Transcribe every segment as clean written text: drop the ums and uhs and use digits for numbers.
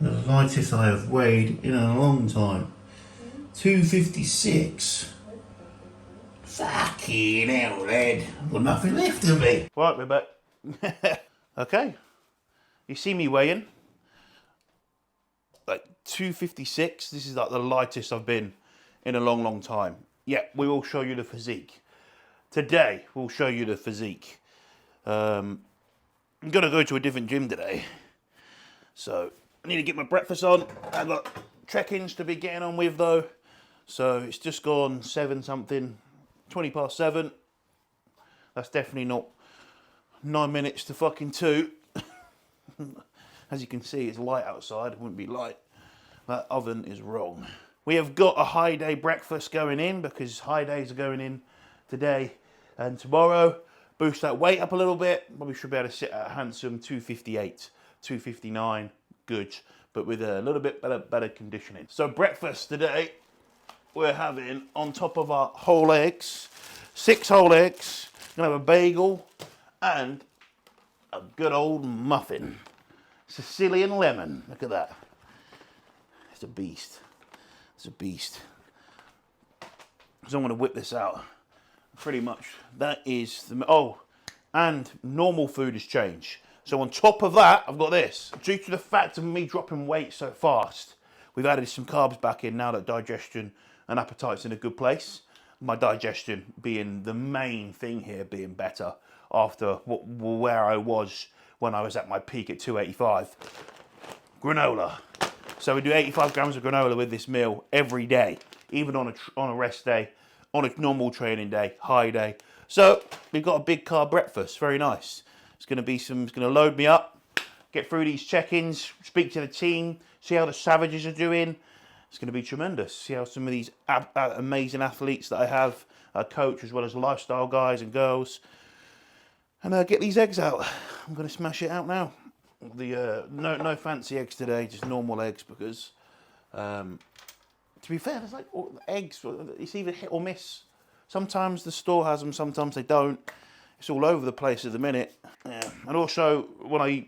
The lightest I have weighed in a long time. 256. Fucking hell, lad. I've got nothing left of me. Right, we're back. Okay. You see me weighing? Like 256. This is like the lightest I've been in a long, long time. Yeah, we will show you the physique. Today, we'll show you the physique. I'm going to go to a different gym today. So, I need to get my breakfast on. I've got check-ins to be getting on with though. So, it's just gone 7 something. 20 past 7. That's definitely not 9 minutes to fucking 2. As you can see, it's light outside. It wouldn't be light. That oven is wrong. We have got a high day breakfast going in because high days are going in today and tomorrow. Boost that weight up a little bit. Probably should be able to sit at a handsome 258, 259. Good, but with a little bit better conditioning. So breakfast today, we're having on top of our whole eggs, 6 whole eggs. Gonna have a bagel and a good old muffin. Sicilian lemon. Look at that. It's a beast. It's a beast. So I'm going to whip this out. Pretty much. That is the... Oh, and normal food has changed. So on top of that, I've got this. Due to the fact of me dropping weight so fast, we've added some carbs back in now that digestion and appetite's in a good place. My digestion being the main thing here, being better after where I was when I was at my peak at 285. Granola. So we do 85 grams of granola with this meal every day, even on a rest day, on a normal training day, high day. So we've got a big carb breakfast, very nice. It's going to load me up, get through these check-ins, speak to the team, see how the Savages are doing. It's going to be tremendous. See how some of these amazing athletes that I have coach, as well as lifestyle guys and girls, and get these eggs out. I'm going to smash it out now. No fancy eggs today, just normal eggs because, to be fair, there's like eggs. It's either hit or miss. Sometimes the store has them, sometimes they don't. It's all over the place at the minute. Yeah. And also, when I,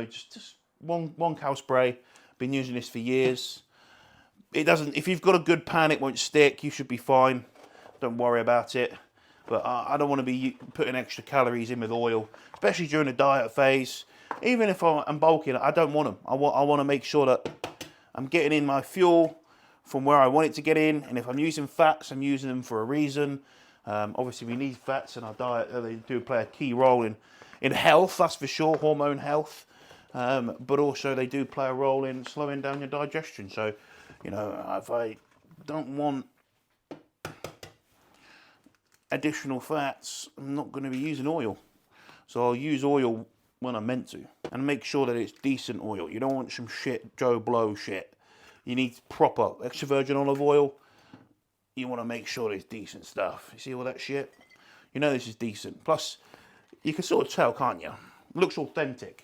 just one cow spray. Been using this for years. It doesn't. If you've got a good pan, it won't stick. You should be fine. Don't worry about it. But I don't want to be putting extra calories in with oil, especially during the diet phase. Even if I'm bulking, I don't want them. I want to make sure that I'm getting in my fuel from where I want it to get in. And if I'm using fats, I'm using them for a reason. Obviously, we need fats in our diet. They do play a key role in health, that's for sure, hormone health. But also they do play a role in slowing down your digestion. So, if I don't want additional fats, I'm not going to be using oil. So I'll use oil when I'm meant to. And make sure that it's decent oil. You don't want some shit, Joe Blow shit. You need proper extra virgin olive oil. You want to make sure it's decent stuff. You see all that shit? You know this is decent. Plus, you can sort of tell, can't you? It looks authentic.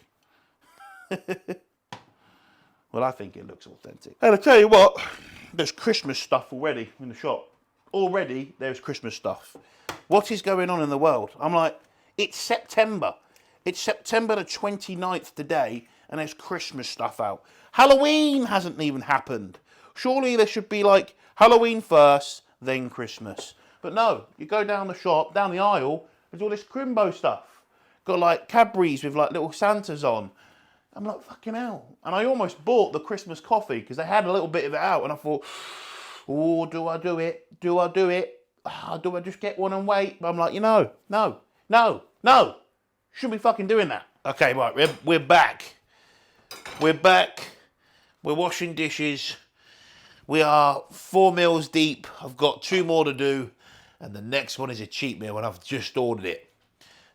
Well, I think it looks authentic. And I tell you what, there's Christmas stuff already in the shop. Already, there's Christmas stuff. What is going on in the world? I'm like, it's September. It's September the 29th today, and there's Christmas stuff out. Halloween hasn't even happened. Surely there should be like Halloween first, then Christmas. But no, you go down the shop, down the aisle, there's all this Crimbo stuff. Got like Cadbury's with like little Santas on. I'm like, fucking hell. And I almost bought the Christmas coffee because they had a little bit of it out. And I thought, oh, do I do it? Do I do it? Do I just get one and wait? But I'm like, no. Shouldn't be fucking doing that. Okay, right, we're back. We're back. We're washing dishes. We are 4 meals deep. I've got 2 more to do. And the next one is a cheat meal and I've just ordered it.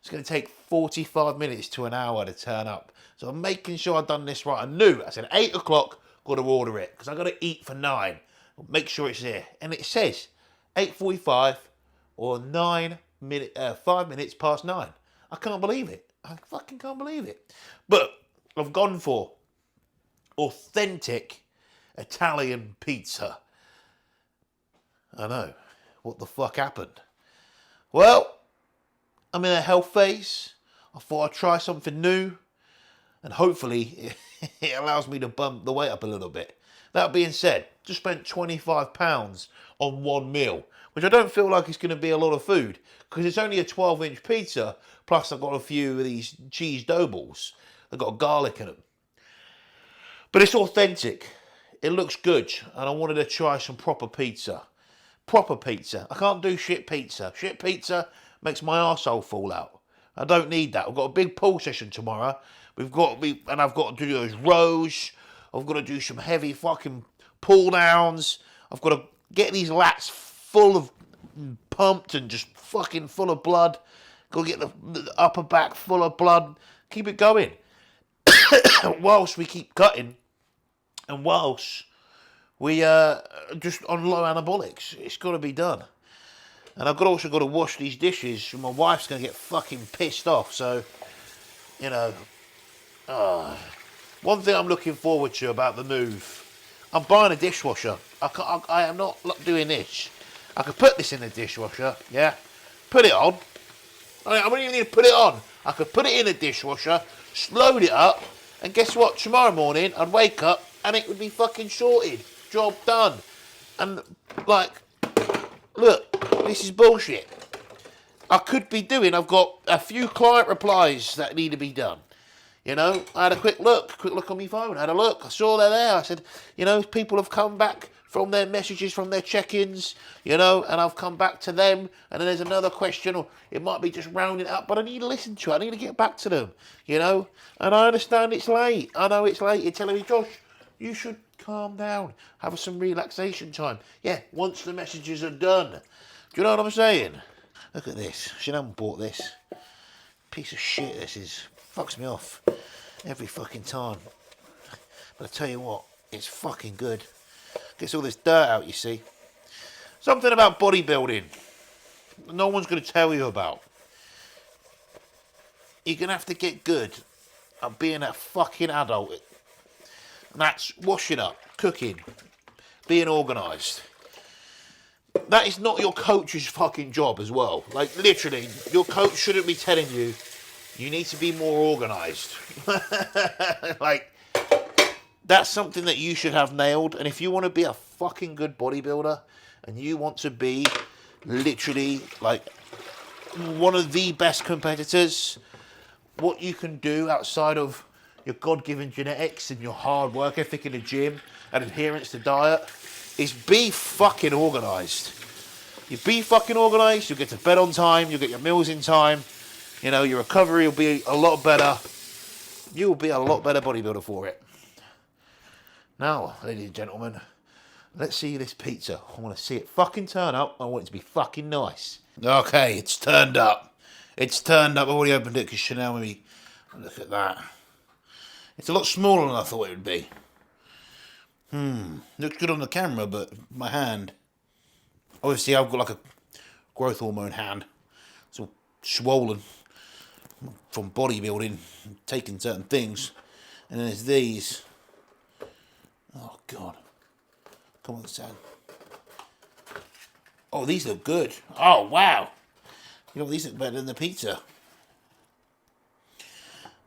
It's going to take 45 minutes to an hour to turn up. So I'm making sure I've done this right. I said 8 o'clock, got to order it. Because I've got to eat for 9. Make sure it's there. And it says 8:45 or 5 minutes past 9. I can't believe it. I fucking can't believe it. But I've gone for authentic Italian pizza. I know. What the fuck happened? Well, I'm in a health phase. I thought I'd try something new. And hopefully it allows me to bump the weight up a little bit. That being said, just spent £25 on one meal, which I don't feel like it's going to be a lot of food because it's only a 12-inch pizza. Plus, I've got a few of these cheese dough balls. They've got garlic in them. But it's authentic. It looks good, and I wanted to try some proper pizza. Proper pizza. I can't do shit pizza. Shit pizza makes my arsehole fall out. I don't need that. I've got a big pull session tomorrow. I've got to do those rows. I've got to do some heavy fucking pull downs. I've got to get these lats full of pumped and just fucking full of blood. Got to get the upper back full of blood. Keep it going. Whilst we keep cutting, and whilst we just on low anabolics, it's got to be done. And I've also got to wash these dishes. My wife's going to get fucking pissed off. So, you know, one thing I'm looking forward to about the move, I'm buying a dishwasher. I am not doing this. I could put this in the dishwasher, yeah, put it on. I don't even need to put it on. I could put it in the dishwasher, load it up, and guess what? Tomorrow morning, I'd wake up and it would be fucking sorted. Job done. And, like, look, this is bullshit. I've got a few client replies that need to be done. You know, I had a quick look on my phone. I had a look. I saw they're there. I said, you know, people have come back from their messages, from their check-ins, you know, and I've come back to them. And then there's another question, or it might be just rounding up, but I need to listen to it. I need to get back to them, you know. And I understand it's late. I know it's late. You're telling me, Josh, you should calm down. Have some relaxation time. Yeah, once the messages are done. Do you know what I'm saying? Look at this. She haven't bought this. Piece of shit this is. Fucks me off every fucking time. But I tell you what, it's fucking good. Gets all this dirt out, you see. Something about bodybuilding no one's going to tell you about. You're going to have to get good at being a fucking adult. And that's washing up, cooking, being organised. That is not your coach's fucking job as well. Like, literally, your coach shouldn't be telling you, you need to be more organised. Like, that's something that you should have nailed. And if you want to be a fucking good bodybuilder, and you want to be literally, like, one of the best competitors, what you can do outside of your God-given genetics and your hard work ethic in the gym and adherence to diet is be fucking organised. You be fucking organised, you'll get to bed on time, you'll get your meals in time, you know, your recovery will be a lot better. You will be a lot better bodybuilder for it. Now, ladies and gentlemen, let's see this pizza. I want to see it fucking turn up. I want it to be fucking nice. Okay, it's turned up. It's turned up. I've already opened it because Chanel made me look at that. It's a lot smaller than I thought it would be. Looks good on the camera, but my hand. Obviously, I've got like a growth hormone hand. It's all swollen from bodybuilding, taking certain things. And then there's these. Oh, God. Come on, Sam. Oh, these look good. Oh, wow. You know, these look better than the pizza.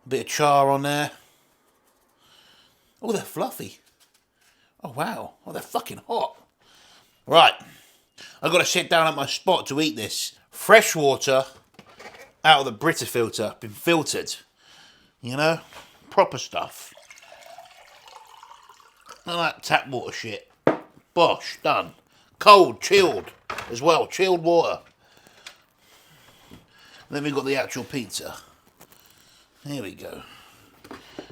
A bit of char on there. Oh, they're fluffy. Oh, wow. Oh, they're fucking hot. Right. I've got to sit down at my spot to eat this. Fresh water out of the Brita filter. Been filtered. You know? Proper stuff. None of that tap water shit. Bosh. Done. Cold. Chilled. As well. Chilled water. Then we've got the actual pizza. Here we go.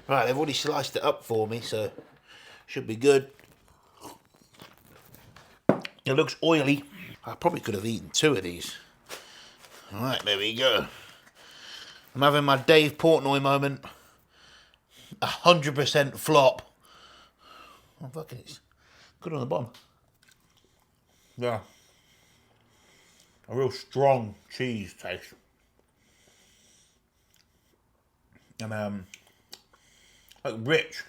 Right, they've already sliced it up for me, so should be good. It looks oily. I probably could have eaten 2 of these. Right, there we go. I'm having my Dave Portnoy moment. 100% flop. Oh, fucking it's good on the bottom. Yeah. A real strong cheese taste. And like rich.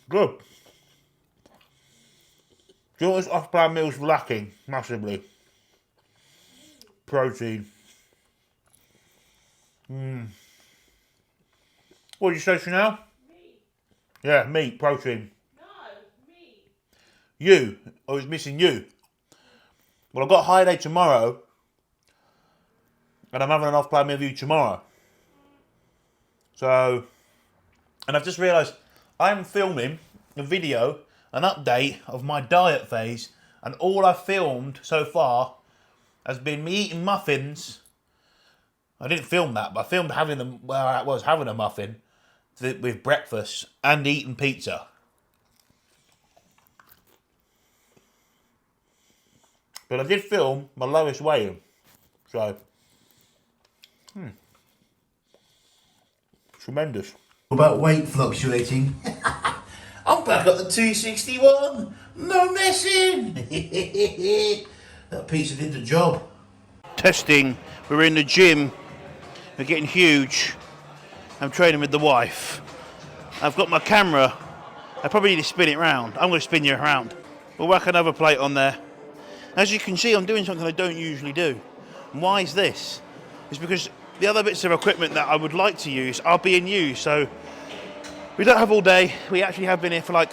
Good. Do you know what this off-plan meal's lacking massively? Protein. What did you say, Chanel? Meat. Yeah, meat, protein. No, meat. You? I was missing you. Well, I've got a high day tomorrow. And I'm having an off-plan with you tomorrow. So, and I've just realised I'm filming a video, an update of my diet phase, and all I've filmed so far has been me eating muffins. I didn't film that, but I filmed having them where I was having a muffin with breakfast and eating pizza. But I did film my lowest weigh-in. So, tremendous. What about weight fluctuating? I'm back at the 261. No messing. That pizza did the job. Testing. We're in the gym. We're getting huge. I'm training with the wife. I've got my camera. I probably need to spin it round. I'm going to spin you around. We'll whack another plate on there. As you can see, I'm doing something I don't usually do. And why is this? It's because the other bits of equipment that I would like to use are being used. So we don't have all day. We actually have been here for like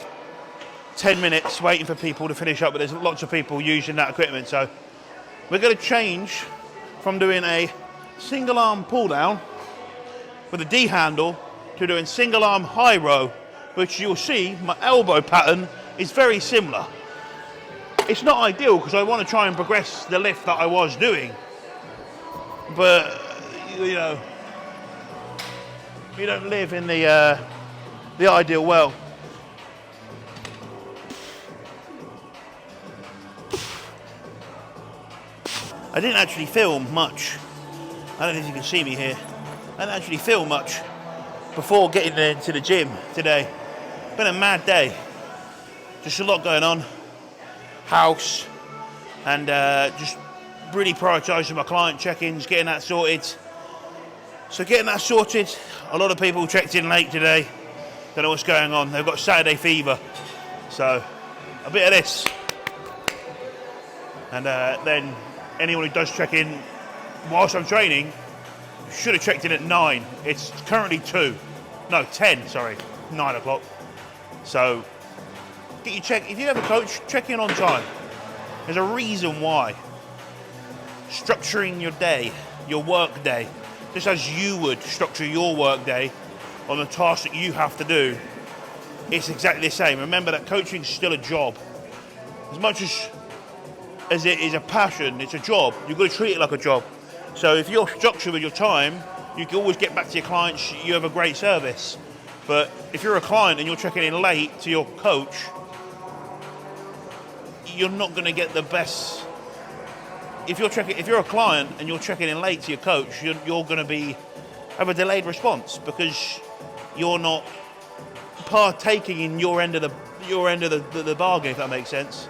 10 minutes waiting for people to finish up, but there's lots of people using that equipment. So we're going to change from doing a single arm pull down with a D handle to doing single arm high row, which you'll see my elbow pattern is very similar. It's not ideal because I want to try and progress the lift that I was doing, but you know, you don't live in the ideal world. I didn't actually film much. I don't know if you can see me here. I didn't actually film much before getting into the gym today. Been a mad day. Just a lot going on. House. And just really prioritising my client check-ins, getting that sorted. So getting that sorted. A lot of people checked in late today. Don't know what's going on. They've got Saturday fever. So a bit of this. And then anyone who does check in whilst I'm training should have checked in at 9. It's currently 10, sorry, 9 o'clock. So get your check. If you have a coach, check in on time. There's a reason why. Structuring your day, your work day, just as you would structure your work day on the tasks that you have to do, it's exactly the same. Remember that coaching is still a job. As much as it is a passion, it's a job. You've got to treat it like a job. So if you're structured with your time, you can always get back to your clients, you have a great service. But if you're a client and you're checking in late to your coach, you're not going to get the best. If you're a client and you're checking in late to your coach, you're going to have a delayed response because you're not partaking in your end of the bargain, if that makes sense.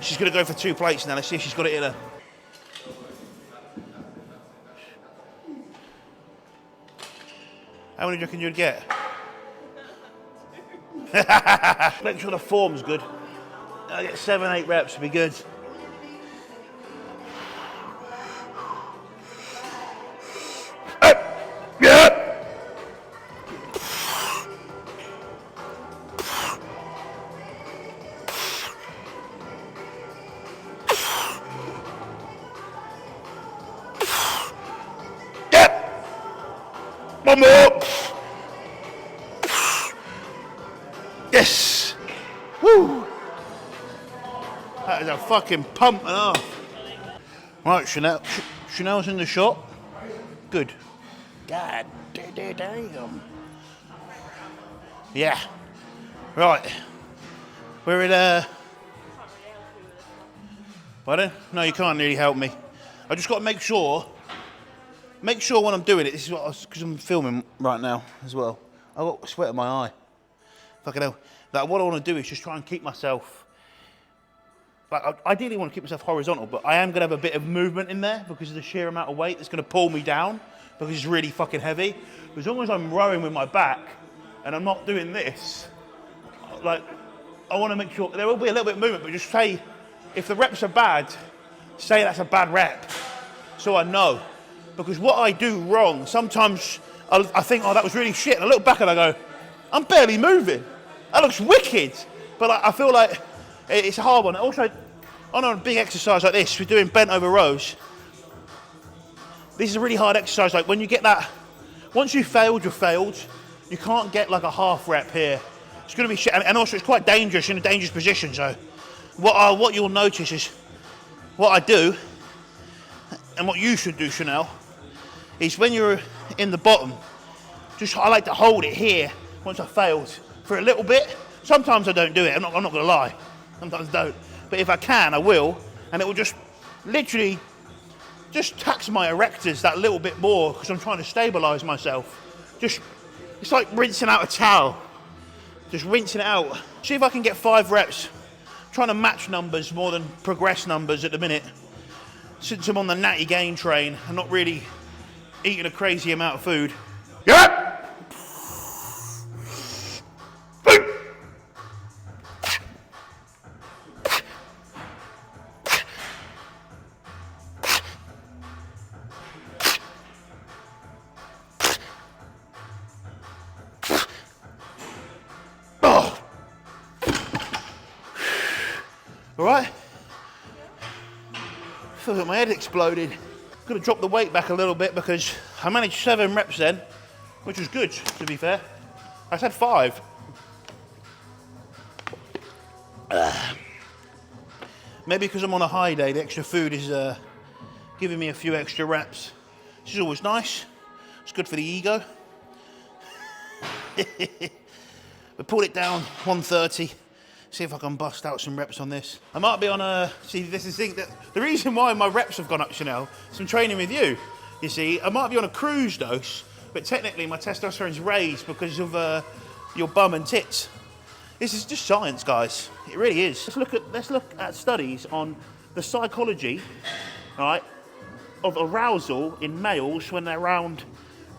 She's going to go for 2 plates now. Let's see if she's got it in her. How many do you reckon you'd get? Make sure the form's good. I'll get 7, 8 reps would be good. One more. Yes. Woo. That is a fucking pump and a half. Right, Chanel's in the shot. Good. God damn. Yeah. Right. We're at Pardon? No, you can't really help me. I just got to make sure when I'm doing it, this is what because I'm filming right now as well. I've got sweat in my eye. Fucking hell. Like, what I want to do is just try and keep myself, like, I ideally want to keep myself horizontal, but I am going to have a bit of movement in there because of the sheer amount of weight that's going to pull me down because it's really fucking heavy. But as long as I'm rowing with my back and I'm not doing this, like, I want to make sure there will be a little bit of movement, but just say, if the reps are bad, say that's a bad rep, so I know. Because what I do wrong, sometimes I think, oh, that was really shit. And I look back and I go, I'm barely moving. That looks wicked. But I feel like it's a hard one. Also, on a big exercise like this, we're doing bent over rows. This is a really hard exercise. Like when you get that, once you've failed, you've failed. You can't get like a half rep here. It's going to be shit. And also it's quite dangerous, in a dangerous position. So what you'll notice is what I do, and what you should do, Chanel, is when you're in the bottom, I like to hold it here once I've failed for a little bit. Sometimes I don't do it, I'm not going to lie. Sometimes I don't. But if I can, I will. And it will just literally just tax my erectors that little bit more because I'm trying to stabilise myself. It's like rinsing out a towel. Just rinsing it out. See if I can get 5 reps. I'm trying to match numbers more than progress numbers at the minute. Since I'm on the natty gain train, I'm not really eating a crazy amount of food. Yep! All right? I feel like my head exploded. I'm gonna drop the weight back a little bit because I managed 7 reps then, which was good, to be fair. I said 5. Maybe because I'm on a high day, the extra food is giving me a few extra reps. This is always nice. It's good for the ego. We pulled it down 130. See if I can bust out some reps on this. I might be on a, see, this is the thing, that the reason why my reps have gone up, Chanel, is I'm training with you. You see, I might be on a cruise dose, but technically my testosterone's raised because of your bum and tits. This is just science, guys. It really is. Let's look at studies on the psychology, right, of arousal in males when they're around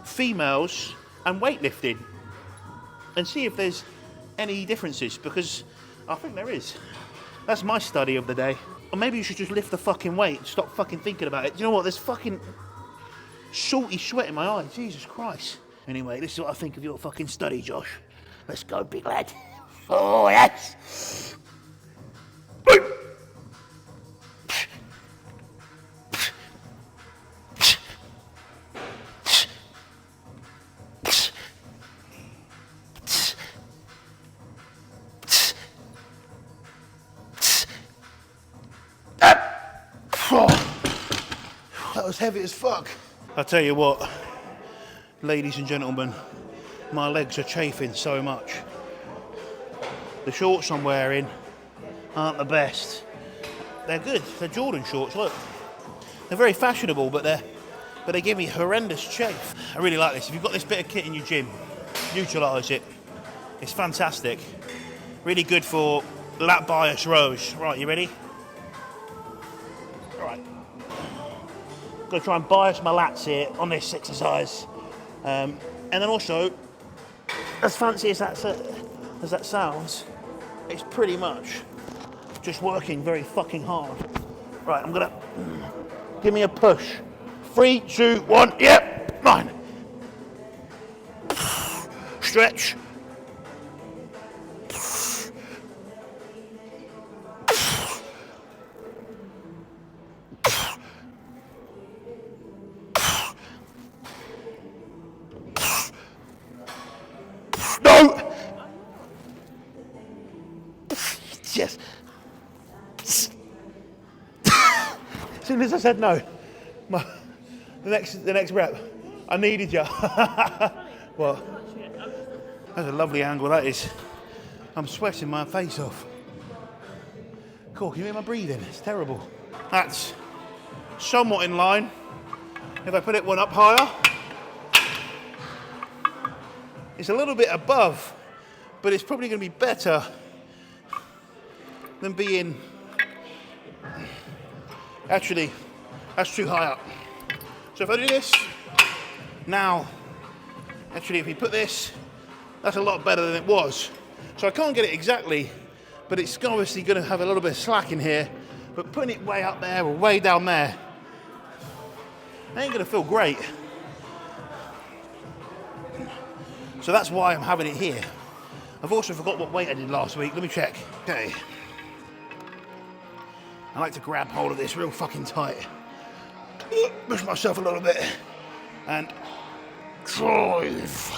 females and weightlifting, and see if there's any differences, because I think there is. That's my study of the day. Or maybe you should just lift the fucking weight and stop fucking thinking about it. Do you know what? There's fucking salty sweat in my eye. Jesus Christ. Anyway, this is what I think of your fucking study, Josh. Let's go, big lad. Oh, yes. That was heavy as fuck. I'll tell you what, ladies and gentlemen, my legs are chafing so much. The shorts I'm wearing aren't the best. They're good, they're Jordan shorts, look. They're very fashionable, but they give me horrendous chafe. I really like this. If you've got this bit of kit in your gym, utilise it. It's fantastic. Really good for lat bias rows. Right, you ready? Right. Gonna try and bias my lats here on this exercise. And then also, as fancy as that sounds, it's pretty much just working very fucking hard. Right, I'm gonna, give me a push. 3, 2, 1, yep, 9. Stretch. No! Yes. As soon as I said no, the next rep, I needed you. Well, that's a lovely angle, that is. I'm sweating my face off. Cool, can you hear my breathing? It's terrible. That's somewhat in line. If I put it one up higher, it's a little bit above, but it's probably going to be better than being... Actually, that's too high up. So if I do this, now, actually if we put this, that's a lot better than it was. So I can't get it exactly, but it's obviously going to have a little bit of slack in here, but putting it way up there or way down there, it ain't going to feel great. So that's why I'm having it here. I've also forgot what weight I did last week. Let me check. Okay. I like to grab hold of this real fucking tight. Push myself a little bit. And drive.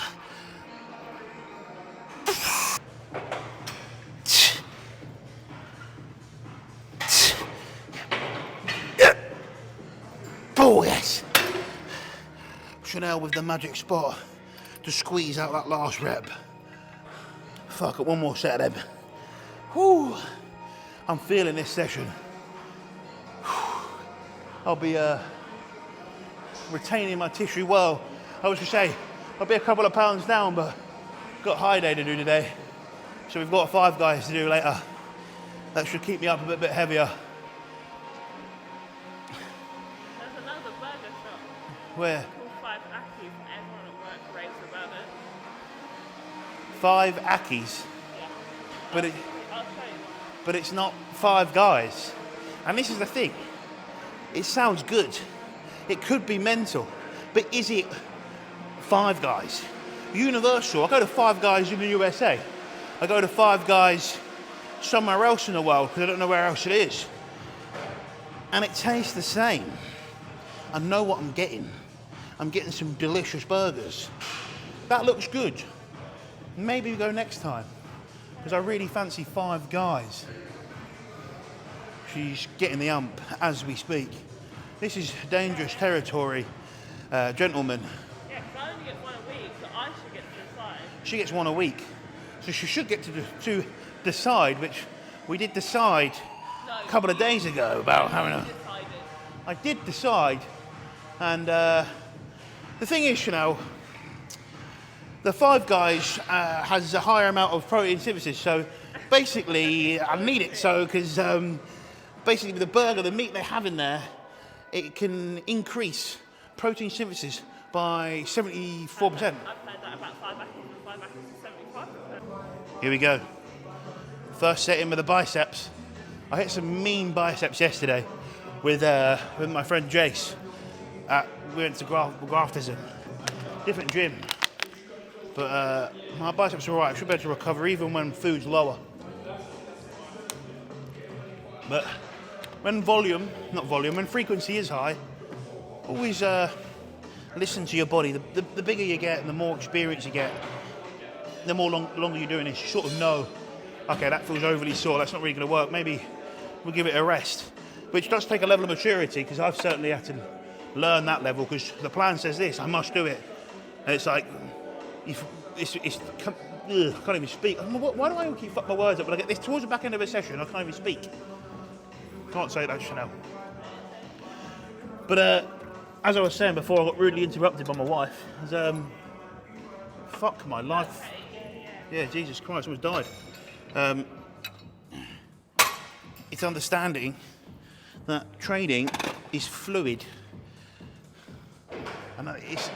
Oh yes. Chanel with the magic spot to squeeze out that last rep. Fuck it, one more set of them. Whew. I'm feeling this session. Whew. I'll be retaining my tissue well. I was gonna say, I'll be a couple of pounds down, but got high day to do today. So we've got 5 guys to do later. That should keep me up a bit heavier. There's another burger shop Where? called 5 Ackies and everyone at work raves about it. 5 Ackies. Yeah. But I'll show you. but it's not 5 guys. And this is the thing. It sounds good. It could be mental. But is it 5 guys? Universal. I go to 5 guys in the USA. I go to 5 guys somewhere else in the world because I don't know where else it is. And it tastes the same. I know what I'm getting. I'm getting some delicious burgers. That looks good. Maybe we go next time because I really fancy 5 guys. She's getting the ump as we speak. This is dangerous territory, gentlemen. Yeah, because I only get 1 a week, so I should get to decide. She gets 1 a week. So she should get to decide, which we did decide a couple of days ago about having a... Decided. I did decide, and the thing is, you know, the 5 guys has a higher amount of protein synthesis, so basically I need it so, because basically with the burger, the meat they have in there, it can increase protein synthesis by 74%. I've heard that about 5 Ackies and 5 Ackies is 75%. Here we go. First set in with the biceps. I hit some mean biceps yesterday with my friend Jace. We went to OFFSEASON. Different gym. But my biceps are alright. I should be able to recover even when food's lower. But when when frequency is high, always listen to your body. The bigger you get and the more experience you get, the longer you're doing this, you sort of know, okay, that feels overly sore, that's not really going to work, maybe we'll give it a rest. Which does take a level of maturity, because I've certainly had to learn that level, because the plan says this, I must do it. And it's like, I can't even speak. Why do I keep fucking my words up? When I get this towards the back end of a session, I can't even speak. Can't say that, Chanel. But as I was saying before, I got rudely interrupted by my wife. Fuck my life. Yeah, Jesus Christ, I almost died. It's understanding that training is fluid, and it's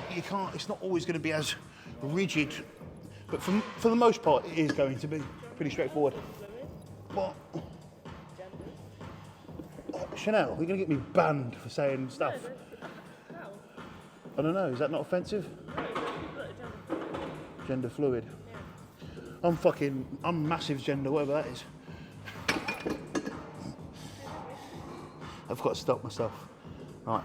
not always going to be as rigid, but for the most part, it is going to be pretty straightforward. What? Chanel, you're going to get me banned for saying stuff. I don't know, is that not offensive? Gender fluid. I'm massive gender, whatever that is. I've got to stop myself. Right.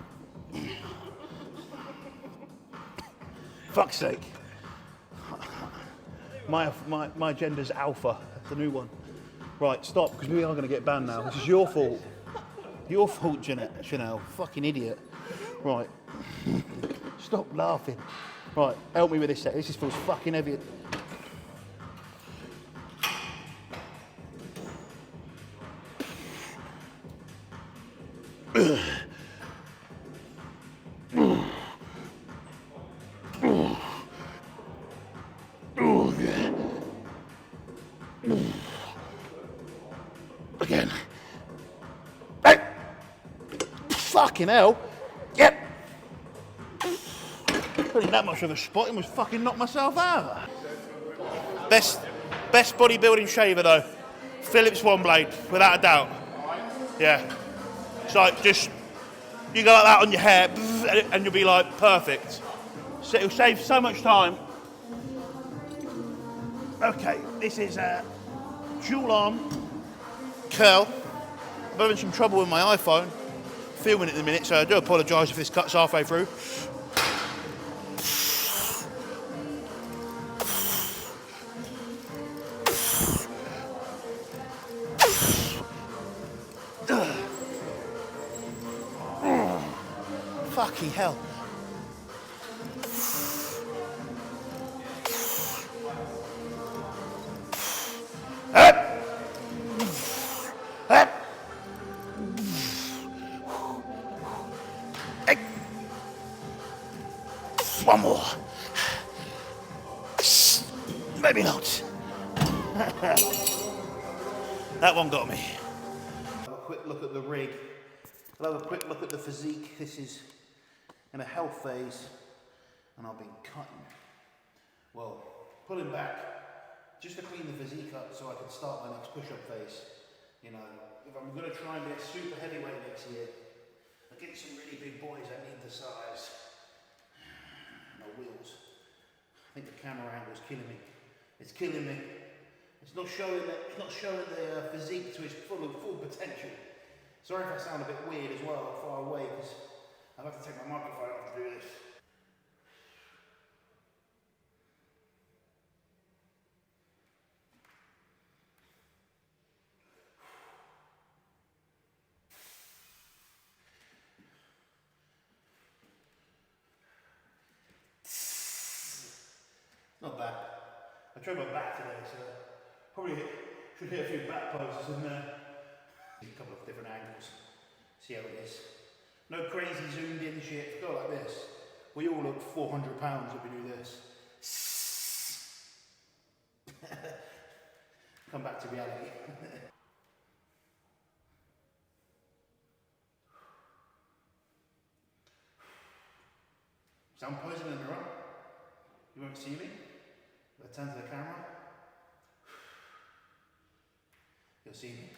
Fuck's sake. My gender's alpha, that's the new one. Right, stop, because we are going to get banned now. This is your fault. Your fault, Chanel. Fucking idiot. Right. Stop laughing. Right, help me with this set. This just feels fucking heavy. Again. Hey! Fucking hell. Yep. Putting that much of a spot in was fucking knock myself out. Best bodybuilding shaver though. Philips One Blade, without a doubt. Yeah. It's like just, you go like that on your hair and you'll be like perfect. So it'll save so much time. Okay, this is a dual arm curl. I'm having some trouble with my iPhone filming it in a minute, so I do apologise if this cuts halfway through. Fucking hell. Up. Up. Hey. One more. Maybe not. That one got me. Have a quick look at the rig. I'll have a quick look at the physique. This is in a health phase, and I've been cutting. Well, pulling back just to clean the physique up so I can start my next push-up phase. You know, if I'm going to try and be a super heavyweight next year, against some really big boys that need the size. My wheels. I think the camera angle is killing me. It's killing me. It's not showing the physique to its full potential. Sorry if I sound a bit weird as well, far away, because I've had to take my microphone off to do this. Not bad. I tried my back today, so probably should hit a few back poses in there. A couple of different angles. See how it is. No crazy zoomed in shit. If I go like this, we all look 400 pounds if we do this. Come back to reality. So I'm posing in the mirror. You won't see me. If I turn to the camera, you'll see me.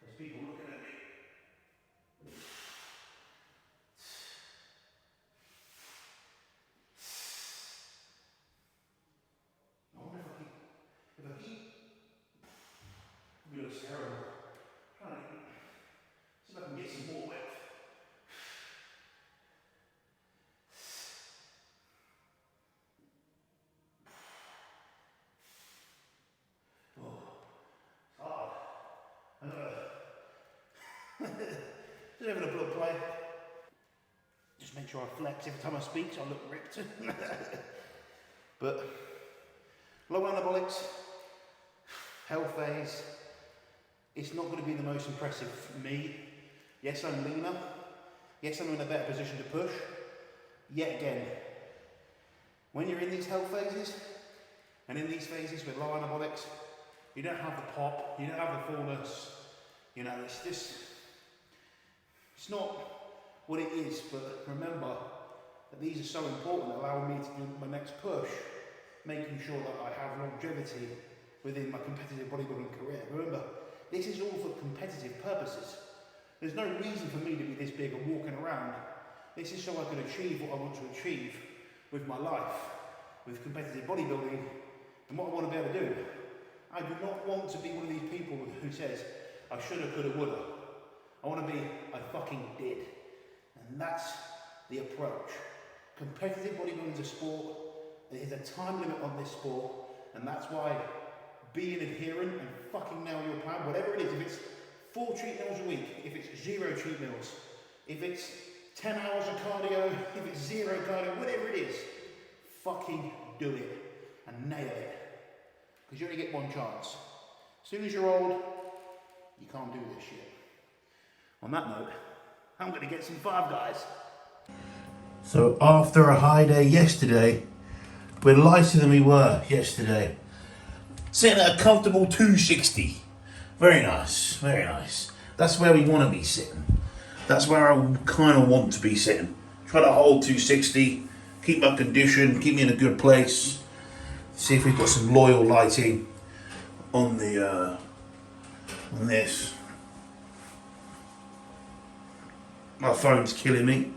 There's people looking at me. I wonder if I keep, it's terrible. Trying to see if I can get some more width. Oh, it's hard. Just having a blood play. Just make sure I flex every time I speak so I look ripped. But low anabolics, health phase, it's not going to be the most impressive for me. Yes, I'm leaner. Yes, I'm in a better position to push. Yet again, when you're in these health phases, and in these phases with low anabolics, you don't have the pop, you don't have the fullness. You know, it's just, it's not what it is, but remember that these are so important, allowing me to do my next push, making sure that I have longevity within my competitive bodybuilding career. Remember, this is all for competitive purposes. There's no reason for me to be this big and walking around. This is so I can achieve what I want to achieve with my life, with competitive bodybuilding, and what I want to be able to do. I do not want to be one of these people who says, I shoulda, coulda, woulda. I want to be, I fucking did. And that's the approach. Competitive bodybuilding is a sport. There is a time limit on this sport, and that's why being adherent and fucking nail your plan, whatever it is, if it's 4 cheat meals a week, if it's 0 cheat meals, if it's 10 hours of cardio, if it's 0 cardio, whatever it is, fucking do it and nail it. Because you only get one chance. As soon as you're old, you can't do this shit. On that note, I'm going to get some Five Guys. So after a high day yesterday, we're lighter than we were yesterday. Sitting at a comfortable 260. Very nice, very nice. That's where we want to be sitting. That's where I kind of want to be sitting. Try to hold 260, keep my condition, keep me in a good place. See if we've got some loyal lighting on the on this. My phone's killing me.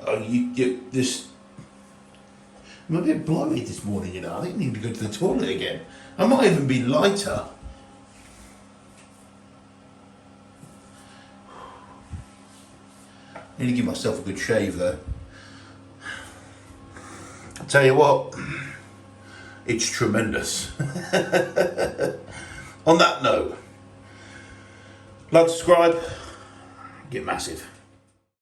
Oh, you get this. I'm a bit bloated this morning, you know. I think I need to go to the toilet again. I might even be lighter. I need to give myself a good shave though. I'll tell you what, it's tremendous. On that note, like, subscribe, get massive.